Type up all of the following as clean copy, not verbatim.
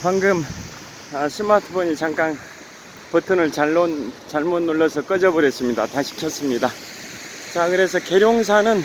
방금 스마트폰이 잠깐 버튼을 잘못 눌러서 꺼져 버렸습니다. 다시 켰습니다. 자, 그래서 계룡산은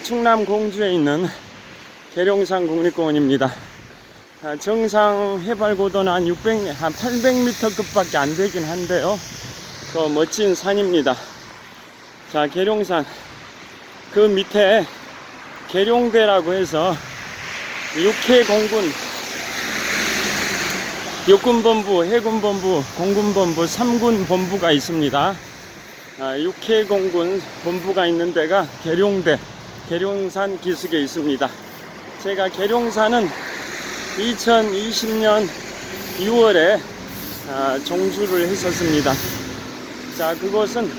충남 공주에 있는 계룡산 국립공원입니다. 정상 해발 고도는 한 800m 급밖에 안 되긴 한데요. 또 멋진 산입니다. 자, 계룡산 그 밑에 계룡대라고 해서 육해공군, 육군본부, 해군본부, 공군본부, 3군 본부가 있습니다. 육해공군 본부가 있는 데가 계룡대, 계룡산 기슭에 있습니다. 제가 계룡산은 2020년 6월에 종주를 했었습니다. 자, 그곳은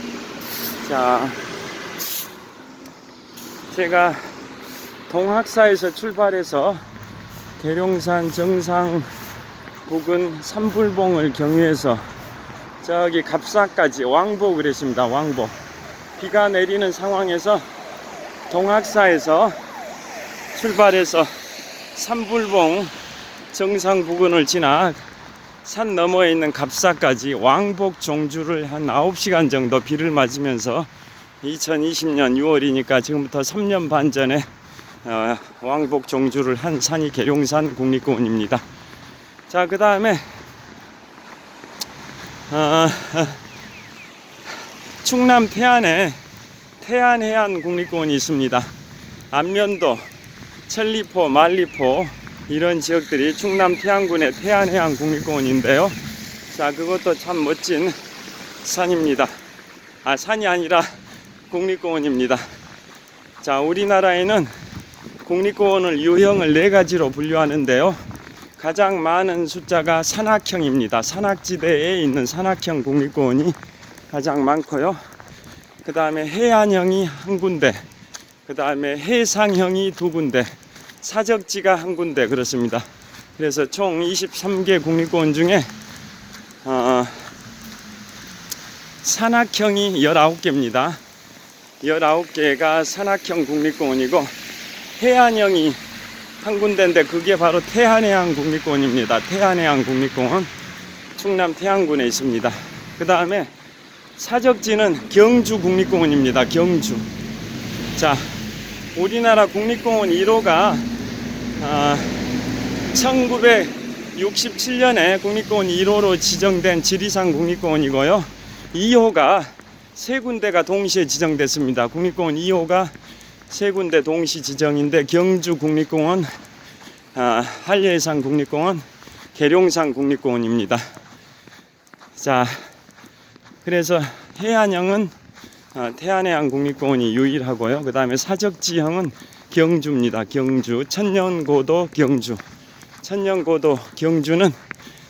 제가 동학사에서 출발해서 계룡산 정상 부근 삼불봉을 경유해서 저기 갑사까지 왕복을 했습니다. 왕복. 비가 내리는 상황에서 동학사에서 출발해서 삼불봉 정상 부근을 지나 산 너머에 있는 갑사까지 왕복 종주를 한 9시간 정도 비를 맞으면서 2020년 6월이니까 지금부터 3년 반 전에 왕복 종주를 한 산이 계룡산 국립공원입니다. 자, 그 다음에 충남 태안에 태안해안 국립공원이 있습니다. 안면도, 천리포, 만리포 이런 지역들이 충남 태안군의 태안해안 국립공원인데요. 자, 그것도 참 멋진 산입니다. 산이 아니라 국립공원입니다. 자, 우리나라에는 국립공원을 유형을 4가지로 분류하는데요. 가장 많은 숫자가 산악형입니다. 산악지대에 있는 산악형 국립공원이 가장 많고요. 그 다음에 해안형이 한 군데, 그 다음에 해상형이 2군데, 사적지가 한 군데, 그렇습니다. 그래서 총 23개 국립공원 중에 산악형이 19개입니다. 19개가 산악형 국립공원이고, 해안형이 한 군데인데 그게 바로 태안해안 국립공원입니다. 태안해안 국립공원, 충남 태안군에 있습니다. 그 다음에 사적지는 경주 국립공원입니다. 경주. 자, 우리나라 국립공원 1호가 1967년에 국립공원 1호로 지정된 지리산 국립공원이고요. 2호가 3군데가 동시에 지정됐습니다. 국립공원 2호가 3군데 동시 지정인데 경주 국립공원, 한려해상 국립공원, 계룡산 국립공원입니다. 자, 그래서 해안형은 태안해안 국립공원이 유일하고요. 그 다음에 사적지형은 경주입니다. 경주, 천년고도 경주. 천년고도 경주는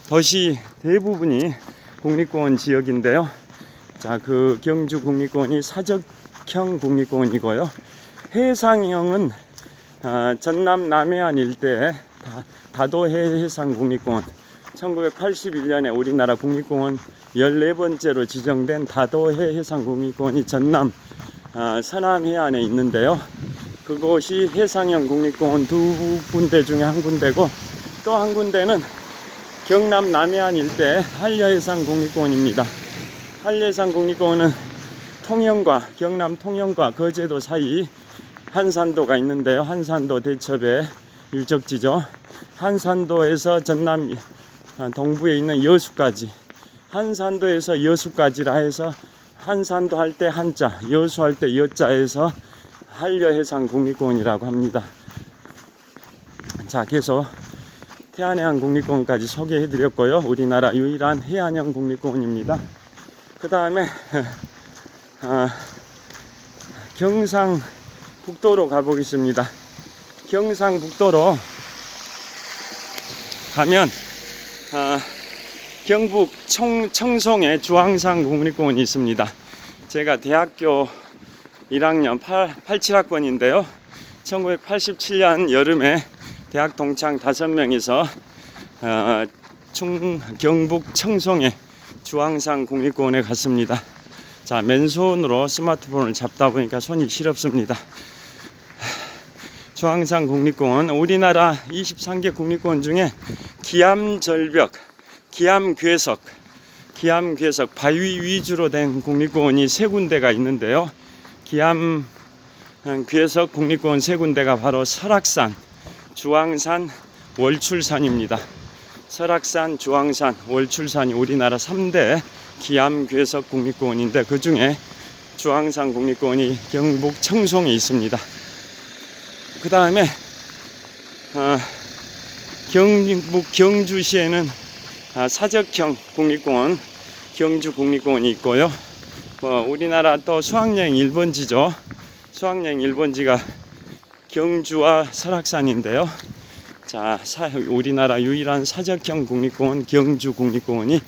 도시 대부분이 국립공원 지역인데요. 자, 그 경주 국립공원이 사적형 국립공원이고요. 해상형은 전남 남해안 일대에 다도해 해상국립공원, 1981년에 우리나라 국립공원 14번째로 지정된 다도해 해상국립공원이 전남 서남 해안에 있는데요. 그곳이 해상형 국립공원 2군데 중에 한 군데고, 또 한 군데는 경남 남해안 일대 한려해상 국립공원입니다. 한려해상 국립공원은 통영과 경남 통영과 거제도 사이 한산도가 있는데요. 한산도 대첩의 일적지죠. 한산도에서 전남 동부에 있는 여수까지, 한산도에서 여수까지라 해서 한산도 할 때 한자, 여수 할 때 여자에서 한려해상 국립공원이라고 합니다. 자, 계속 태안해안 국립공원까지 소개해 드렸고요. 우리나라 유일한 해안형 국립공원입니다. 그 다음에 경상북도로 가보겠습니다. 경상북도로 가면 경북 청송에 주황산 국립공원이 있습니다. 제가 대학교 1학년 87학번인데요. 1987년 여름에 대학 동창 5명이서 경북 청송에 주황산 국립공원에 갔습니다. 자, 맨손으로 스마트폰을 잡다 보니까 손이 시렵습니다. 주황산 국립공원, 우리나라 23개 국립공원 중에 기암절벽, 기암괴석, 바위 위주로 된 국립공원이 3군데가 있는데요. 기암괴석 국립공원 3군데가 바로 설악산, 주황산, 월출산입니다. 설악산, 주황산, 월출산이 우리나라 3대 기암괴석 국립공원인데, 그 중에 주황산 국립공원이 경북 청송에 있습니다. 그 다음에 경북 경주시에는 사적형 국립공원, 경주 국립공원이 있고요. 우리나라 또 수학여행 1번지죠. 수학여행 1번지가 경주와 설악산인데요. 자, 우리나라 유일한 사적형 국립공원 경주 국립공원이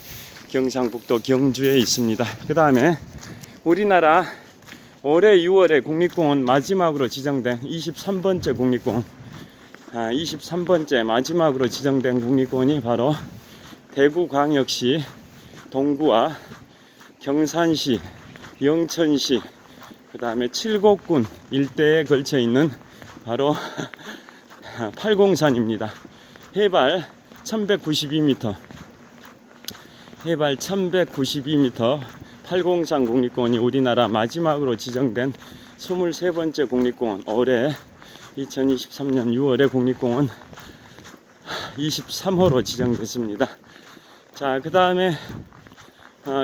경상북도 경주에 있습니다. 그 다음에 우리나라 올해 6월에 국립공원 마지막으로 지정된 23번째 국립공원, 23번째 마지막으로 지정된 국립공원이 바로 대구광역시 동구와 경산시, 영천시, 그 다음에 칠곡군 일대에 걸쳐 있는 바로 팔공산입니다. 해발 1192m, 팔공산 국립공원이 우리나라 마지막으로 지정된 23번째 국립공원, 올해 2023년 6월에 국립공원 23호로 지정됐습니다. 자, 그 다음에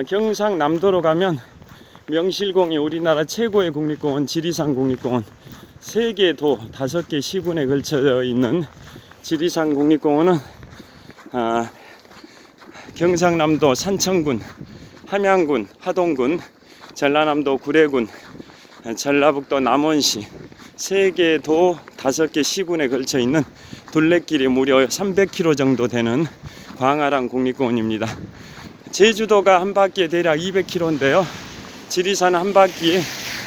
경상남도로 가면 명실공히 우리나라 최고의 국립공원 지리산 국립공원, 3개 도 5개 시군에 걸쳐 있는 지리산 국립공원은 경상남도 산청군, 함양군, 하동군, 전라남도 구례군, 전라북도 남원시 3개 도 5개 시군에 걸쳐 있는 둘레길이 무려 300km 정도 되는 광활한 국립공원입니다. 제주도가 한 바퀴에 대략 200km인데요. 지리산 한 바퀴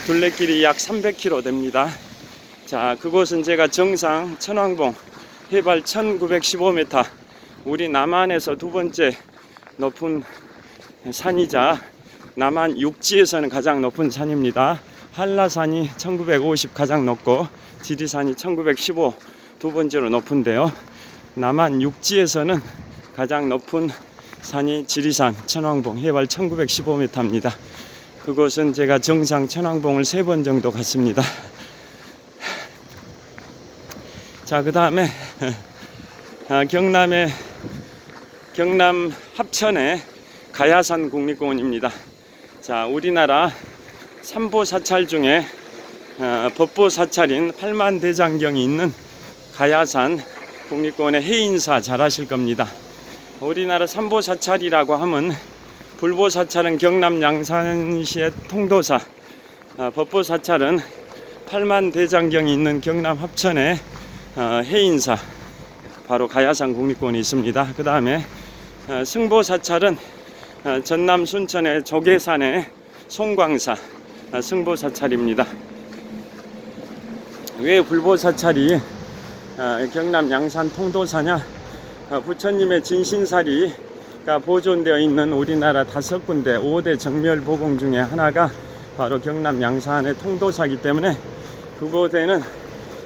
둘레길이 약 300km 됩니다. 자, 그곳은 제가 정상 천왕봉 해발 1915m, 우리 남한에서 2번째 높은 산이자 남한 육지에서는 가장 높은 산입니다. 한라산이 1950 가장 높고 지리산이 1915 두 번째로 높은데요. 남한 육지에서는 가장 높은 산이 지리산 천왕봉 해발 1915m입니다. 그곳은 제가 정상 천왕봉을 3번 정도 갔습니다. 자, 그 다음에 경남 합천의 가야산 국립공원입니다. 자, 우리나라 삼보사찰 중에 법보사찰인 팔만대장경이 있는 가야산 국립공원의 해인사 잘 아실 겁니다. 우리나라 삼보사찰이라고 하면 불보사찰은 경남 양산시의 통도사, 법보사찰은 팔만대장경이 있는 경남 합천의 해인사, 바로 가야산 국립공원이 있습니다. 그 다음에 승보사찰은 전남 순천의 조계산의 송광사, 승보사찰입니다. 왜 불보사찰이 경남 양산 통도사냐? 부처님의 진신사리가 보존되어 있는 우리나라 5군데 5대 정멸보공 중에 하나가 바로 경남 양산의 통도사이기 때문에 그곳에는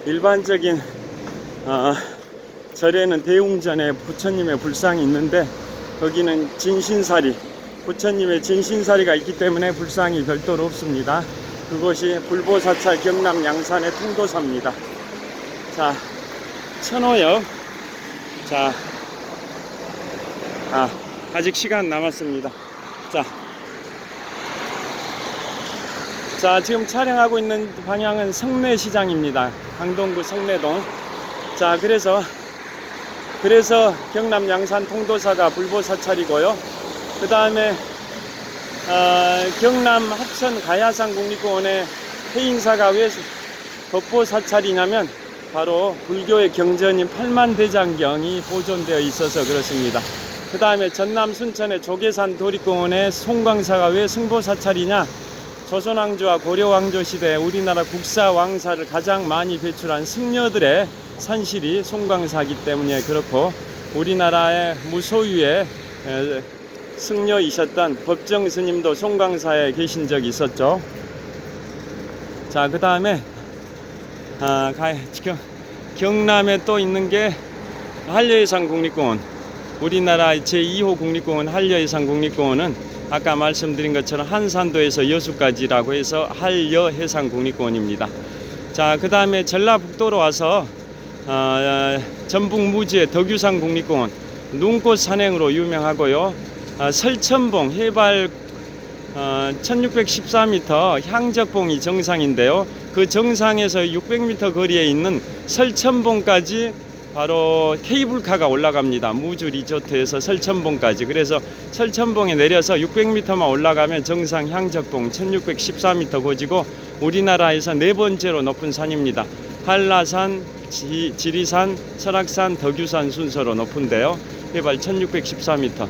일반적인 절에는 대웅전에 부처님의 불상이 있는데, 거기는 진신사리, 부처님의 진신사리가 있기 때문에 불상이 별도로 없습니다. 그것이 불보사찰 경남 양산의 통도사입니다. 자, 천호역. 자, 아직 시간 남았습니다. 자, 지금 촬영하고 있는 방향은 성내시장입니다. 강동구 성내동. 자, 그래서 경남 양산 통도사가 불보사찰이고요. 그 다음에 경남 합천 가야산 국립공원의 해인사가 왜 법보사찰이냐면 바로 불교의 경전인 팔만대장경이 보존되어 있어서 그렇습니다. 그 다음에 전남 순천의 조계산 도립공원의 송광사가 왜 승보사찰이냐? 조선왕조와 고려왕조 시대 우리나라 국사왕사를 가장 많이 배출한 승려들의 산실이 송광사이기 때문에 그렇고, 우리나라의 무소유의 승려이셨던 법정 스님도 송광사에 계신 적이 있었죠. 자, 그 다음에 지금 경남에 또 있는 게 한려해상 국립공원. 우리나라 제2호 국립공원 한려해상 국립공원은 아까 말씀드린 것처럼 한산도에서 여수까지라고 해서 한려해상 국립공원입니다. 자, 그 다음에 전라북도로 와서 전북 무주의 덕유산 국립공원, 눈꽃 산행으로 유명하고요. 설천봉 해발 1614m 향적봉이 정상인데요. 그 정상에서 600m 거리에 있는 설천봉까지 바로 케이블카가 올라갑니다. 무주 리조트에서 설천봉까지. 그래서 설천봉에 내려서 600m만 올라가면 정상 향적봉 1614m 고지고 우리나라에서 네 번째로 높은 산입니다. 한라산, 지리산, 설악산, 덕유산 순서로 높은데요. 해발 1614m.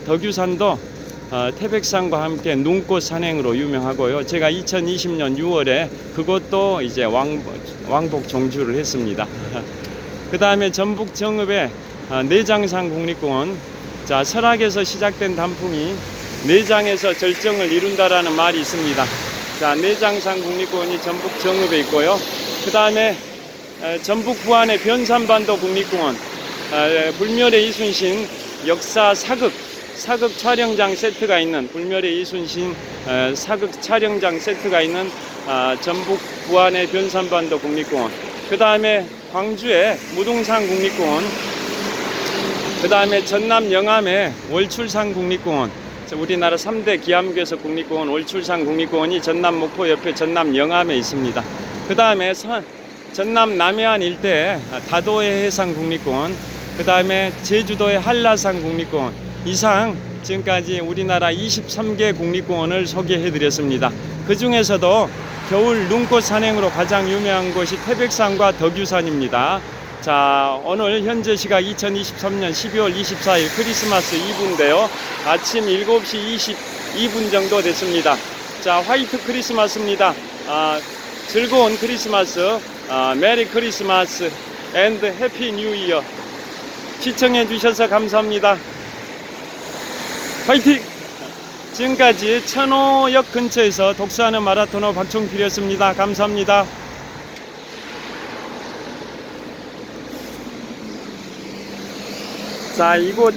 덕유산도 태백산과 함께 눈꽃 산행으로 유명하고요. 제가 2020년 6월에 그것도 이제 왕복 종주를 했습니다. 그 다음에 전북 정읍의 내장산 국립공원. 자, 설악에서 시작된 단풍이 내장에서 절정을 이룬다라는 말이 있습니다. 자, 내장산 국립공원이 전북 정읍에 있고요. 그 다음에 전북 부안의 변산반도 국립공원, 불멸의 이순신 역사 사극 촬영장 세트가 있는 불멸의 이순신 사극 촬영장 세트가 있는 전북 부안의 변산반도 국립공원. 그 다음에 광주의 무등산 국립공원. 그 다음에 전남 영암의 월출산 국립공원. 우리나라 3대 기암괴석 국립공원 월출산 국립공원이 전남 목포 옆에 전남 영암에 있습니다. 그 다음에 전남 남해안 일대의 다도해 해상 국립공원. 그 다음에 제주도의 한라산 국립공원. 이상 지금까지 우리나라 23개 국립공원을 소개해 드렸습니다. 그 중에서도 겨울 눈꽃 산행으로 가장 유명한 곳이 태백산과 덕유산입니다. 자, 오늘 현재 시각 2023년 12월 24일 크리스마스 이브인데요. 아침 7시 22분 정도 됐습니다. 자, 화이트 크리스마스입니다. 즐거운 크리스마스, 메리 크리스마스 앤드 해피 뉴 이어. 시청해 주셔서 감사합니다. 화이팅! 지금까지 천호역 근처에서 독서하는 마라토너 박종필이었습니다. 감사합니다. 자, 이곳